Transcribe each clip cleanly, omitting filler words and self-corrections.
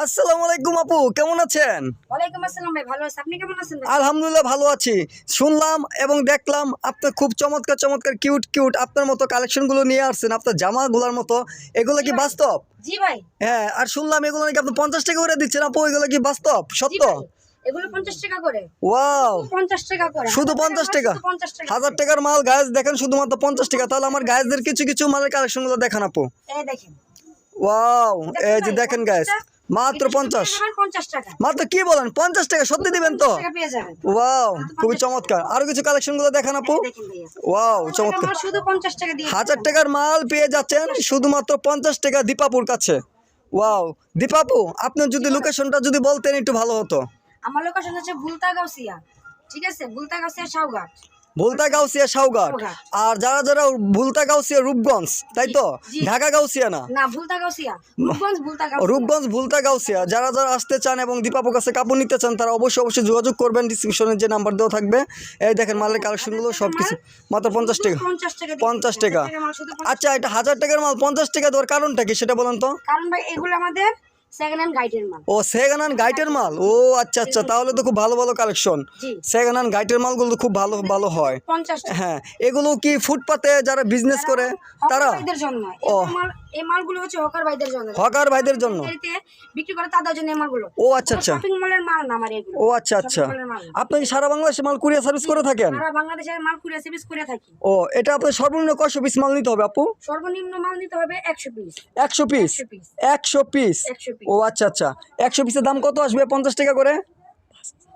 আসসালামু আলাইকুম আপু, কেমন আছেন? ওয়ালাইকুম আসসালাম ভাই, ভালো আছি। আপনি কেমন আছেন ভাই? আলহামদুলিল্লাহ ভালো আছি। শুনলাম এবং দেখলাম আপনি খুব চমৎকার চমৎকার কিউট কিউট আপনার মতো কালেকশনগুলো নিয়ে আসছেন, আপনার জামাগুলোর মতো। এগুলো জি কি ভাই। বাস্তব? জি ভাই। হ্যাঁ, আর শুনলাম এগুলো নাকি আপনি 50 টাকা করে দিচ্ছেন আপু, এগুলো কি বাস্তব জি সত্য? ভাই। এগুলো 50 টাকা করে। ওয়াও, 50 টাকা করে। শুধু 1000 50 টাকা? শুধু 50 টাকা। 1000 টাকার মাল গাছ দেখেন শুধুমাত্র 50 টাকা। তাহলে আমার গাছদের কিছু কিছু মালের কালেকশনগুলো দেখান আপু। এই দেখেন। ওয়াও, এই যে ভাই, দেখেন 50 গাছ টা, মাত্র এটা শুধু 50। পেয়ে যাবেন 50 টাকা। মাত্র কি বলেন, 50 টাকা সত্যি দিবেন তো? 50 টাকা পেয়ে যাবেন। ওয়াও, খুবই 50 চমৎকার। আরো কিছু কালেকশন গুলো দেখান আপু। এই দেখেন ভাইয়া। ওয়াও, এটা চমৎকার। আমার শুধু 50 টাকা দিয়ে 1000 টাকার মাল পেয়ে যাচ্ছেন শুধুমাত্র 50 টাকা দীপাপুর কাছে। ওয়াও, দীপাপু আপনার যদি লোকেশনটা যদি বলতেন একটু ভালো হতো। আমার লোকেশন হচ্ছে ভুলতা গাউসিয়া। ঠিক আছে? ভুলতা গাউসিয়া সাউঘাট। ভুলতা গাউসিয়া সাউঘাট। আর যারা যারা ভুলতা গাউসিয়া রূপগঞ্জ, তাই তো? জি। ঢাকা গাউসিয়া না, না, ভুলতা গাউসিয়া। রূপগঞ্জ ভুলতা গাউসিয়া। রূপগঞ্জ ভুলতা গাউসিয়া। যারা যারা আসতে চান এবং দীপাপুর কাছে কাপড় নিতে চান তারা অবশ্যই অবশ্যই যোগাযোগ করবেন, ডিসক্রিপশনে যে নাম্বার দেওয়া থাকবে। এই দেখেন মালের কালেকশনগুলো সব কিছু মাত্র 50 টাকা। 50 টাকা দিয়ে 50 টাকা। 1000 টাকার মাল শুধু 50 আচ্ছা, এটা 1000 টাকার মাল 50 টাকা দেওয়ার কারণটা কি সেটা বলেন তো? কারণ ভাই এগুলো আমাদের সেকেন্ড হ্যান্ড গাইডের মাল। ও, সেকেন্ড হ্যান্ড গাইটের মাল। ও আচ্ছা আচ্ছা, তাহলে তো খুব ভালো ভালো কালেকশন। জি। সেকেন্ড হ্যান্ড গাইটের মালগুলো তো খুব ভালো ভালো হয়। 50 টাকা। হ্যাঁ, এগুলো কি ফুটপাতে যারা বিজনেস করে তারা? হকার ভাইদের জন্য। ও। এই মালগুলো হচ্ছে হকার ভাইদের জন্য। হকার ভাইদের জন্য? গাড়িতে বিক্রি করে তাদের জন্য এই মালগুলো। ও আচ্ছা আচ্ছা। শপিং মলের মাল না আমার এগুলো। ও আচ্ছা আচ্ছা। শপিং মলের মাল না। আপনি কি সারা বাংলাদেশে মাল কুরিয়ার সার্ভিস করে থাকেন? সারা বাংলাদেশের মাল কুরিয়ার সার্ভিস করে থাকি। ও, এটা আপনার সর্বনিম্ন কয়শো পিস মাল নিতে হবে আপু? সর্বনিম্ন মাল নিতে হবে 100 piece. 100 piece? 100 piece. 100 piece? 100 piece. ও আচ্ছা আচ্ছা। 100 পিসের দাম কত আসবে? 50 টাকা করে?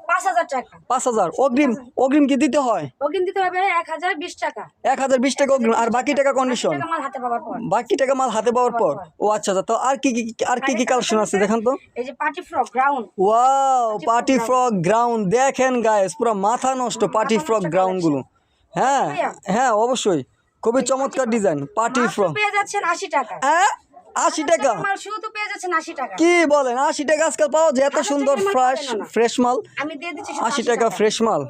5000 টাকা। 5000 অগ্রিম? অগ্রিম কি দিতে হয়? অগ্রিম দিতে হবে 1020 টাকা। 1020 টাকা অগ্রিম, আর বাকি টাকা কন্ডিশন? টাকা মাল হাতে পাওয়ার পর। বাকি টাকা মাল হাতে পাওয়ার পর? ও আচ্ছা আচ্ছা। তো আর কি কি কালেকশন আছে দেখান তো। এই যে party frock ground. Wow, party frock ground দেখেন গাইস, পুরো মাথা নষ্ট পার্টি ফ্রক গ্রাউন্ড গুলো। হ্যাঁ হ্যাঁ, অবশ্যই খুবই চমৎকার ডিজাইন পার্টি ফ্রক। পেয়ে যাচ্ছেন 80 টাকা। 80 টাকা? মাল শুধু পেয়ে যাচ্ছেন 80 টাকা। কি বলেন, 80 টাকা আজকাল পাওয়া যায় এত সুন্দর ফ্রেশ মাল? আমি দিয়ে দিচ্ছি 80 টাকা ফ্রেশ মাল।